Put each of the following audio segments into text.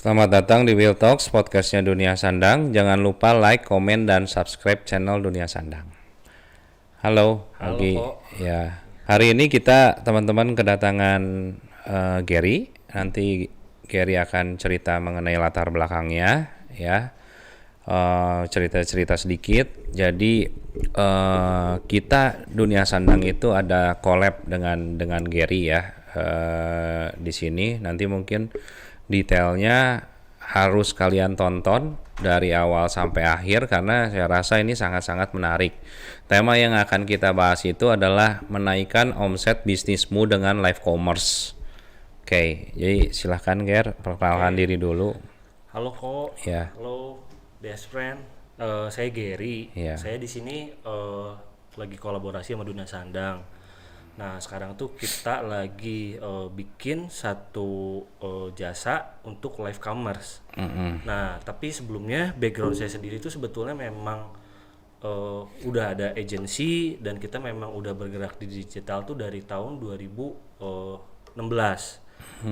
Selamat datang di Will Talks, podcastnya Dunia Sandang. Jangan lupa like, komen, dan subscribe channel Dunia Sandang. Halo, Halo Algi. kok. Ya, hari ini kita teman-teman kedatangan Gary. Nanti Gary akan cerita mengenai latar belakangnya, ya. Cerita-cerita sedikit. Jadi kita Dunia Sandang itu ada collab dengan Gary ya. Di sini nanti mungkin detailnya harus kalian tonton dari awal sampai akhir karena saya rasa ini sangat-sangat menarik. Tema yang akan kita bahas itu adalah menaikkan omset bisnismu dengan live commerce. Oke, jadi silahkan Ger, perkenalkan diri dulu. Halo kok. Ya. Halo best friend. Saya Gary. Ya. Saya di sini lagi kolaborasi sama Dunia Sandang. Nah, sekarang tuh kita lagi bikin satu jasa untuk live commerce. Nah, tapi sebelumnya background saya sendiri itu sebetulnya memang udah ada agency dan kita memang udah bergerak di digital tuh dari tahun 2016.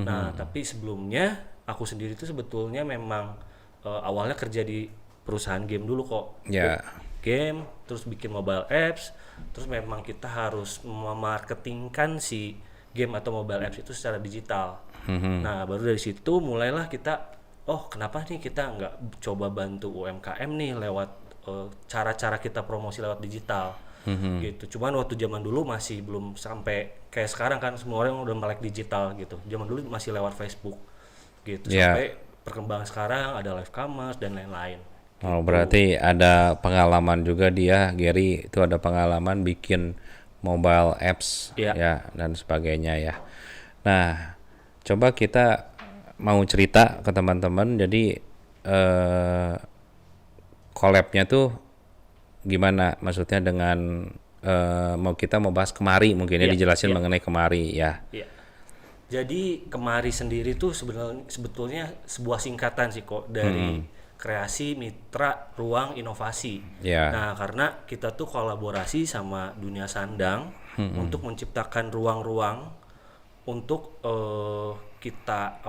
Nah, tapi sebelumnya aku sendiri tuh sebetulnya memang awalnya kerja di perusahaan game dulu kok. Ya. Game, terus bikin mobile apps, terus memang kita harus memarketingkan si game atau mobile apps itu secara digital. Nah, baru dari situ mulailah kita, kenapa nih kita nggak coba bantu UMKM nih lewat cara-cara kita promosi lewat digital. Gitu. Cuman waktu zaman dulu masih belum sampai kayak sekarang kan semua orang udah melek digital gitu. Zaman dulu masih lewat Facebook gitu. Sampai perkembangan sekarang ada live commerce dan lain-lain. Oh, berarti ada pengalaman juga dia, Gary, itu ada pengalaman bikin mobile apps ya dan sebagainya ya. Nah, coba kita mau cerita ke teman-teman. Jadi collab-nya tuh gimana? Maksudnya dengan kita mau bahas kemari mungkin ya, dijelasin mengenai kemari ya. Iya. Jadi kemari sendiri tuh sebetulnya sebuah singkatan sih kok dari kreasi, mitra, ruang, inovasi. Nah, karena kita tuh kolaborasi sama Dunia Sandang untuk menciptakan ruang-ruang untuk kita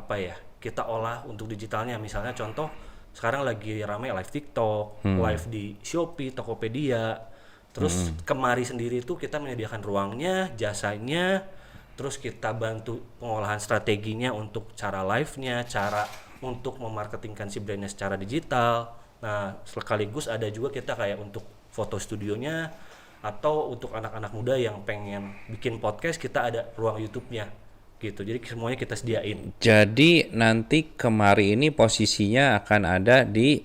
olah untuk digitalnya. Misalnya contoh sekarang lagi ramai live TikTok, live di Shopee, Tokopedia. Terus kemari sendiri tuh kita menyediakan ruangnya, jasanya, terus kita bantu pengolahan strateginya untuk cara live-nya, cara untuk memarketingkan si brandnya secara digital. Nah, sekaligus ada juga kita kayak untuk foto studionya atau untuk anak-anak muda yang pengen bikin podcast, kita ada ruang YouTube-nya gitu. Jadi semuanya kita sediain. Jadi nanti kemari ini posisinya akan ada di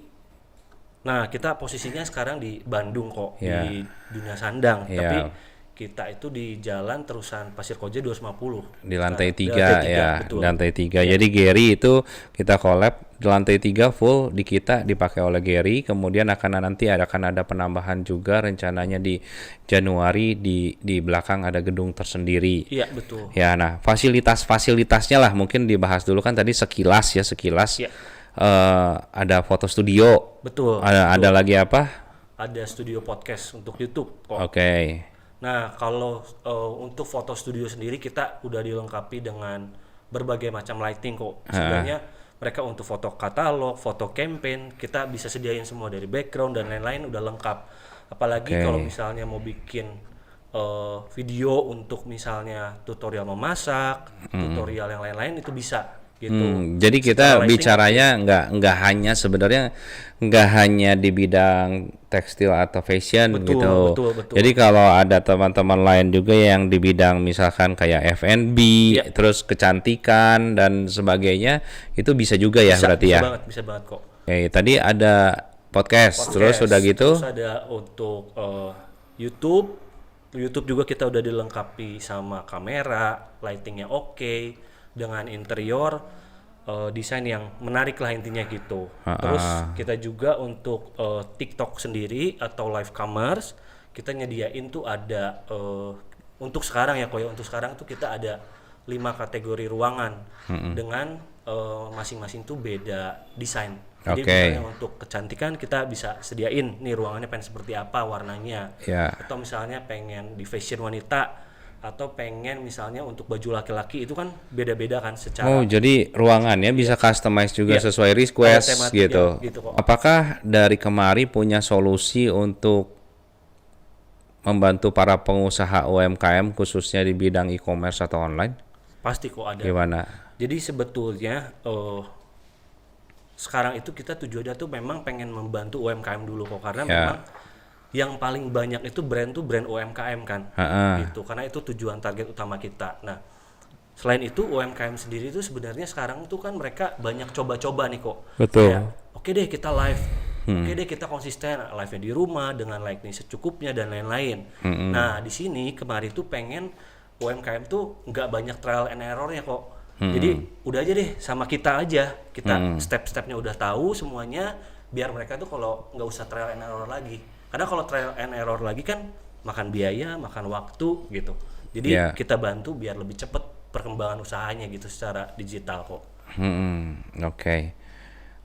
kita posisinya sekarang di Bandung kok, di Dunia Sandang. Tapi kita itu di Jalan Terusan Pasir Koja 250 di lantai 3 ya, betul. Lantai 3. Jadi Gary itu kita collab di lantai 3 full di kita dipakai oleh Gary. Kemudian nanti akan ada penambahan juga rencananya di Januari di belakang ada gedung tersendiri. Iya, betul. Ya, nah fasilitasnya lah mungkin dibahas dulu kan tadi sekilas. Iya. Ada foto studio. Betul. Ada lagi apa? Ada studio podcast untuk YouTube kok. Oke. Nah, kalau untuk foto studio sendiri kita udah dilengkapi dengan berbagai macam lighting kok. Sebenarnya mereka untuk foto katalog, foto campaign, kita bisa sediain semua dari background dan lain-lain udah lengkap. Apalagi kalau misalnya mau bikin video untuk misalnya tutorial memasak, tutorial yang lain-lain itu bisa. Gitu. Jadi kita bicaranya nggak hanya sebenarnya nggak hanya di bidang tekstil atau fashion gitu. Betul. Jadi kalau ada teman-teman lain juga yang di bidang misalkan kayak F&B, terus kecantikan dan sebagainya, itu bisa juga ya berarti ya. Bisa banget kok. Oke, tadi ada podcast, terus udah gitu. Terus ada untuk YouTube. YouTube juga kita udah dilengkapi sama kamera, lightingnya oke. Dengan interior desain yang menarik lah intinya gitu. Terus kita juga untuk TikTok sendiri atau live commerce kita nyediain tuh ada untuk sekarang ya untuk sekarang tuh kita ada 5 kategori ruangan dengan masing-masing tuh beda desain. Jadi misalnya untuk kecantikan kita bisa sediain nih ruangannya pengen seperti apa warnanya. Atau misalnya pengen di fashion wanita atau pengen misalnya untuk baju laki-laki itu kan beda-beda kan secara Oh, jadi ruangannya bisa customize juga Iya. sesuai ada request tematik gitu. gitu kok. Apakah dari Kemari punya solusi untuk membantu para pengusaha UMKM khususnya di bidang e-commerce atau online? Pasti kok ada. Gimana? Jadi sebetulnya sekarang itu kita tujuannya tuh memang pengen membantu UMKM dulu kok, karena Ya. memang yang paling banyak itu brand UMKM kan. Ha-ha. Gitu. Karena itu tujuan target utama kita. Nah, selain itu UMKM sendiri itu sebenarnya sekarang tuh kan mereka banyak coba-coba nih kok. Betul. Kayak, oke deh kita live. Oke deh kita konsisten live-nya di rumah dengan like-nya secukupnya dan lain-lain. Nah, di sini kemarin tuh pengen UMKM tuh nggak banyak trial and error-nya kok. Jadi udah aja deh sama kita aja. Kita step-stepnya udah tahu semuanya, biar mereka tuh kalau nggak usah trial and error lagi. Karena kalau trial and error lagi kan makan biaya, makan waktu gitu. Jadi Yeah. kita bantu biar lebih cepet perkembangan usahanya gitu secara digital kok. Oke.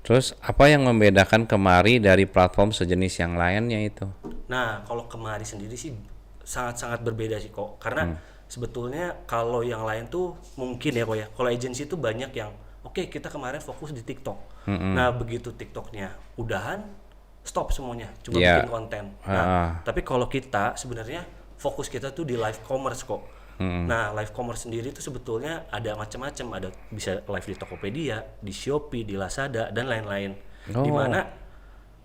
Terus apa yang membedakan Kemari dari platform sejenis yang lainnya itu? Nah, kalau kemari sendiri sih sangat-sangat berbeda sih kok. Karena sebetulnya kalau yang lain tuh mungkin ya kok ya. Kalau agency tuh banyak yang oke, kita kemarin fokus di TikTok. Nah, begitu TikToknya udahan, stop semuanya, coba Yeah. bikin konten. Nah, tapi kalau kita sebenarnya fokus kita tuh di live commerce kok. Nah, live commerce sendiri itu sebetulnya ada macam-macam, ada bisa live di Tokopedia, di Shopee, di Lazada dan lain-lain. Dimana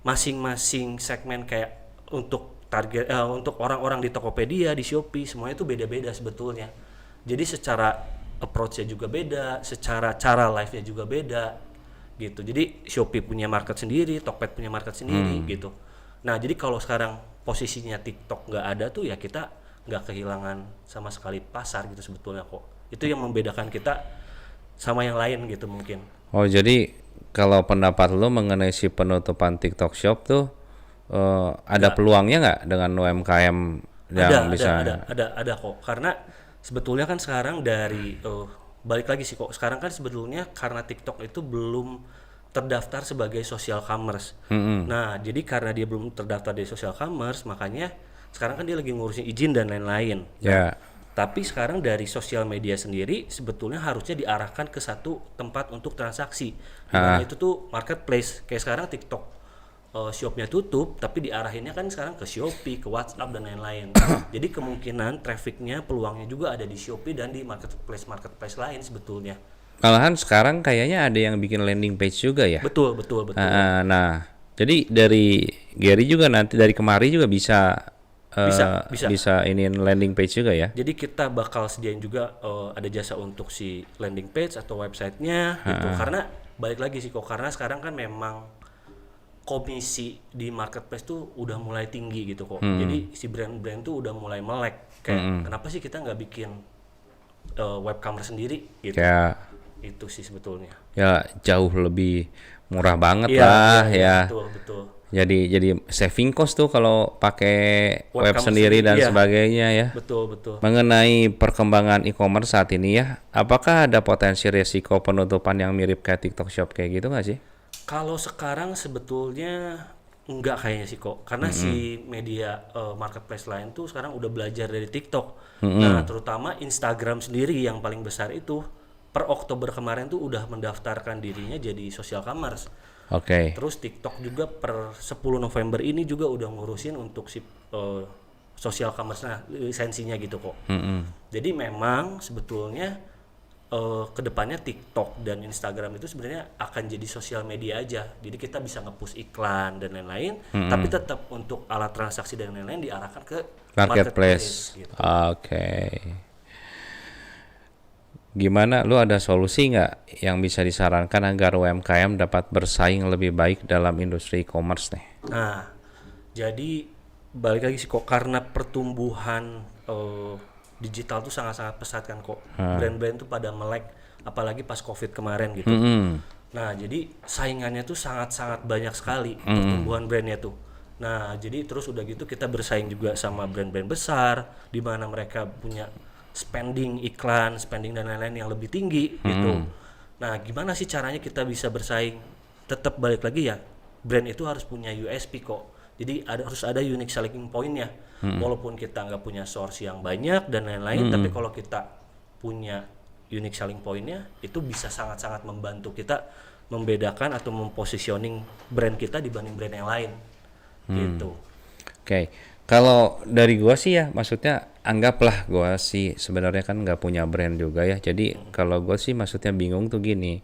masing-masing segmen kayak untuk target untuk orang-orang di Tokopedia, di Shopee semuanya itu beda-beda sebetulnya. Jadi secara approach-nya juga beda, secara cara live-nya juga beda gitu. Jadi Shopee punya market sendiri, Tokped punya market sendiri gitu. Nah, jadi kalau sekarang posisinya TikTok nggak ada tuh ya kita nggak kehilangan sama sekali pasar gitu sebetulnya kok. Itu yang membedakan kita sama yang lain gitu mungkin. Oh, jadi kalau pendapat lo mengenai si penutupan TikTok Shop tuh ada peluangnya nggak dengan UMKM yang bisa? Ada kok. Karena sebetulnya kan sekarang dari balik lagi sih kok. Sekarang kan sebetulnya karena TikTok itu belum terdaftar sebagai social commerce. Nah, jadi karena dia belum terdaftar di social commerce, makanya sekarang kan dia lagi ngurusin izin dan lain-lain. Ya. Tapi sekarang dari sosial media sendiri sebetulnya harusnya diarahkan ke satu tempat untuk transaksi. Dimana itu tuh marketplace. Kayak sekarang TikTok shopnya tutup, tapi diarahinnya kan sekarang ke Shopee, ke WhatsApp dan lain-lain. Jadi kemungkinan trafficnya, peluangnya juga ada di Shopee dan di marketplace lain sebetulnya. Malahan sekarang kayaknya ada yang bikin landing page juga ya. Betul. Nah, jadi dari Gary juga nanti dari Kemari juga bisa bisa iniin landing page juga ya. Jadi kita bakal sediain juga ada jasa untuk si landing page atau websitenya gitu. Karena balik lagi sih kok, karena sekarang kan memang komisi di marketplace tuh udah mulai tinggi gitu kok. Jadi si brand-brand tuh udah mulai melek. Kayak kenapa sih kita nggak bikin webcamer sendiri gitu. Ya, Itu sih sebetulnya. ya jauh lebih murah banget lah ya. Betul. Jadi saving cost tuh kalau pakai web Webcam sendiri dan iya. sebagainya ya. Betul. Mengenai perkembangan e-commerce saat ini ya, apakah ada potensi resiko penutupan yang mirip kayak TikTok Shop kayak gitu nggak sih? Kalau sekarang sebetulnya enggak kayaknya sih kok, karena si media marketplace lain tuh sekarang udah belajar dari TikTok. Nah, terutama Instagram sendiri yang paling besar itu per Oktober kemarin tuh udah mendaftarkan dirinya jadi social commerce. Oke. Terus TikTok juga per 10 November ini juga udah ngurusin untuk si social commerce, nah lisensinya gitu kok. Jadi memang sebetulnya kedepannya TikTok dan Instagram itu sebenarnya akan jadi sosial media aja. Jadi kita bisa nge-push iklan dan lain-lain, tapi tetap untuk alat transaksi dan lain-lain diarahkan ke Marketplace. gitu. Oke. Gimana, lu ada solusi nggak yang bisa disarankan agar UMKM dapat bersaing lebih baik dalam industri e-commerce nih? Nah, jadi balik lagi sih kok, karena pertumbuhan digital tuh sangat-sangat pesat kan kok. Brand-brand tuh pada melek, apalagi pas COVID kemarin gitu. Nah, jadi saingannya tuh sangat-sangat banyak sekali pertumbuhan brandnya tuh. Nah, jadi terus udah gitu kita bersaing juga sama brand-brand besar, di mana mereka punya spending iklan, spending dan lain-lain yang lebih tinggi gitu. Nah, gimana sih caranya kita bisa bersaing? Tetap balik lagi ya, brand itu harus punya USP kok. Jadi harus ada unique selling point-nya. Walaupun kita nggak punya source yang banyak dan lain-lain, tapi kalau kita punya unique selling point-nya, itu bisa sangat-sangat membantu kita membedakan atau mempositioning brand kita dibanding brand yang lain. Gitu. Oke. Kalau dari gua sih ya, maksudnya anggaplah gua sih sebenarnya kan nggak punya brand juga ya. Jadi kalau gua sih maksudnya bingung tuh gini.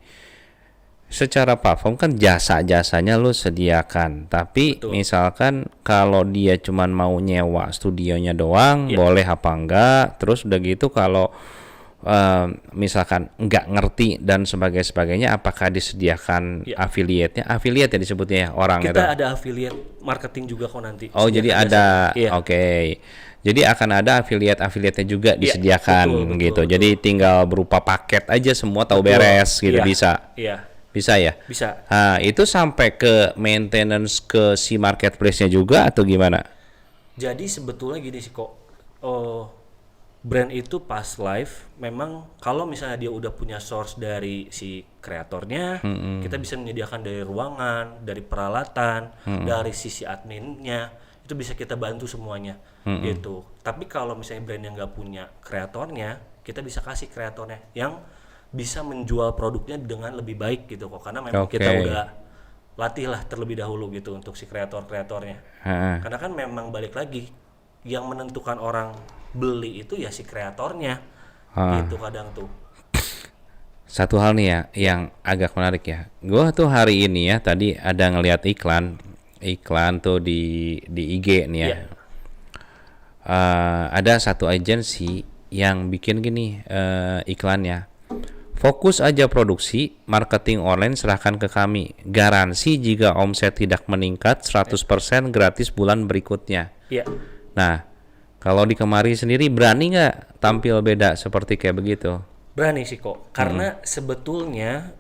Secara platform kan jasa-jasanya lu sediakan, tapi Betul. misalkan kalau dia cuman mau nyewa studionya doang, boleh apa enggak? Terus udah gitu kalau misalkan nggak ngerti dan sebagainya, apakah disediakan affiliate-nya? Affiliate ya disebutnya ya orang itu. Kita ada affiliate marketing juga kok nanti. Oh, jadi Sediakan ada. jasa. Iya. Oke. Jadi akan ada affiliate-affiliate-nya juga disediakan betul, gitu. betul. Jadi tinggal berupa paket aja semua tahu Betul. beres gitu Iya. bisa. Iya. Bisa ya? Bisa. Nah, itu sampai ke maintenance ke si marketplace-nya juga atau gimana? Jadi sebetulnya gini sih kok, brand itu pas live memang kalau misalnya dia udah punya source dari si kreatornya, kita bisa menyediakan dari ruangan, dari peralatan, dari sisi adminnya, itu bisa kita bantu semuanya gitu. Tapi kalau misalnya brand yang nggak punya kreatornya, kita bisa kasih kreatornya yang bisa menjual produknya dengan lebih baik gitu kok, karena memang kita udah latih lah terlebih dahulu gitu untuk si kreatornya. Karena kan memang balik lagi yang menentukan orang beli itu ya si kreatornya gitu kadang tuh. Satu hal nih ya yang agak menarik ya. Gua tuh hari ini ya tadi ada ngelihat iklan tuh di IG nih ya. Ada satu agensi yang bikin gini iklannya. Fokus aja produksi, marketing online serahkan ke kami. Garansi jika omset tidak meningkat 100% gratis bulan berikutnya. Iya. Nah, kalau di Kemari sendiri berani nggak tampil beda seperti kayak begitu? Berani sih kok, karena sebetulnya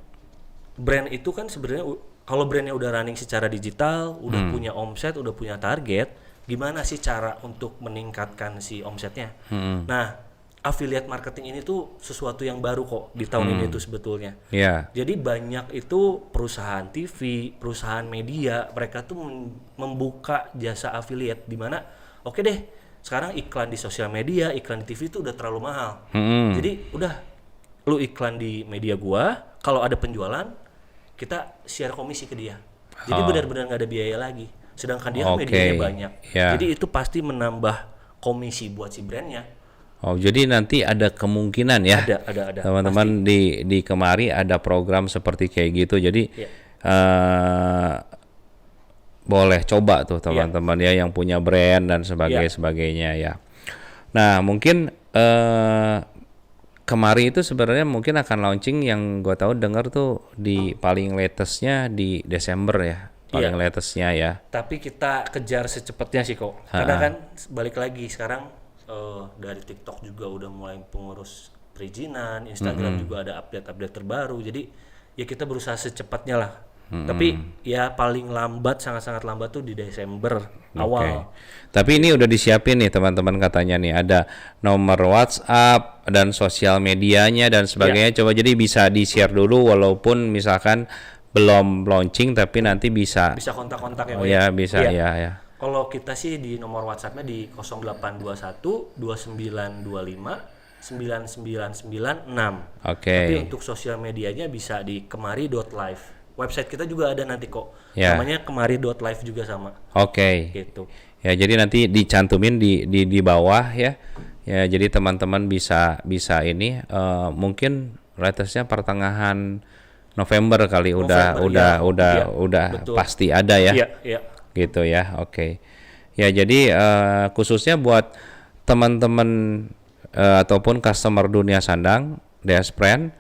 brand itu kan sebenarnya kalau brandnya udah running secara digital, udah punya omset, udah punya target, gimana sih cara untuk meningkatkan si omsetnya? Nah, affiliate marketing ini tuh sesuatu yang baru kok di tahun ini tuh sebetulnya. Iya. Jadi banyak itu perusahaan TV, perusahaan media, mereka tuh membuka jasa affiliate di mana oke deh, sekarang iklan di sosial media, iklan di TV itu udah terlalu mahal. Jadi udah lu iklan di media gua, kalau ada penjualan kita share komisi ke dia. Jadi benar-benar nggak ada biaya lagi. Sedangkan dia kan medianya banyak. Jadi itu pasti menambah komisi buat si brandnya. Oh, jadi nanti ada kemungkinan ya. Ada. Teman-teman di Kemari ada program seperti kayak gitu. Jadi boleh coba tuh teman-teman ya yang punya brand dan sebagainya ya. Nah, mungkin Kemari itu sebenarnya mungkin akan launching yang gue tahu dengar tuh di paling latestnya di Desember ya. Paling latestnya ya. Tapi kita kejar secepatnya sih kok. Karena kan balik lagi sekarang dari TikTok juga udah mulai pengurus perizinan, Instagram juga ada update-update terbaru. Jadi ya kita berusaha secepatnya lah. Tapi ya paling lambat, sangat-sangat lambat tuh di Desember awal. Tapi ini udah disiapin nih teman-teman katanya nih ada nomor WhatsApp dan sosial medianya dan sebagainya. Coba jadi bisa di-share dulu walaupun misalkan belum launching tapi nanti bisa kontak-kontak ya. Oh ya bisa ya. Kalau kita sih di nomor WhatsApp-nya di 0821 2925 9996. Tapi untuk sosial medianya bisa di kemari.live. Website kita juga ada nanti kok. Namanya kemari.live juga sama. Gitu. Ya, jadi nanti dicantumin di bawah ya. Ya, jadi teman-teman bisa ini mungkin latestnya pertengahan November kali udah pasti ada ya. Iya. Gitu ya. Ya, jadi khususnya buat teman-teman ataupun customer Dunia Sandang, Desbrand,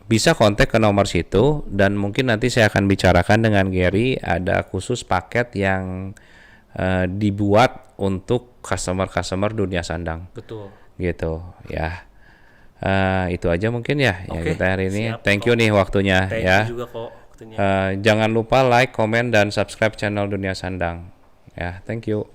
bisa kontak ke nomor situ dan mungkin nanti saya akan bicarakan dengan Gary ada khusus paket yang dibuat untuk customer Dunia Sandang. Betul. Gitu ya. Itu aja mungkin ya yang kita hari ini. Siap, Thank you nih waktunya ya. Thank you juga kok. Jangan lupa like, komen, dan subscribe channel Dunia Sandang. Ya, thank you.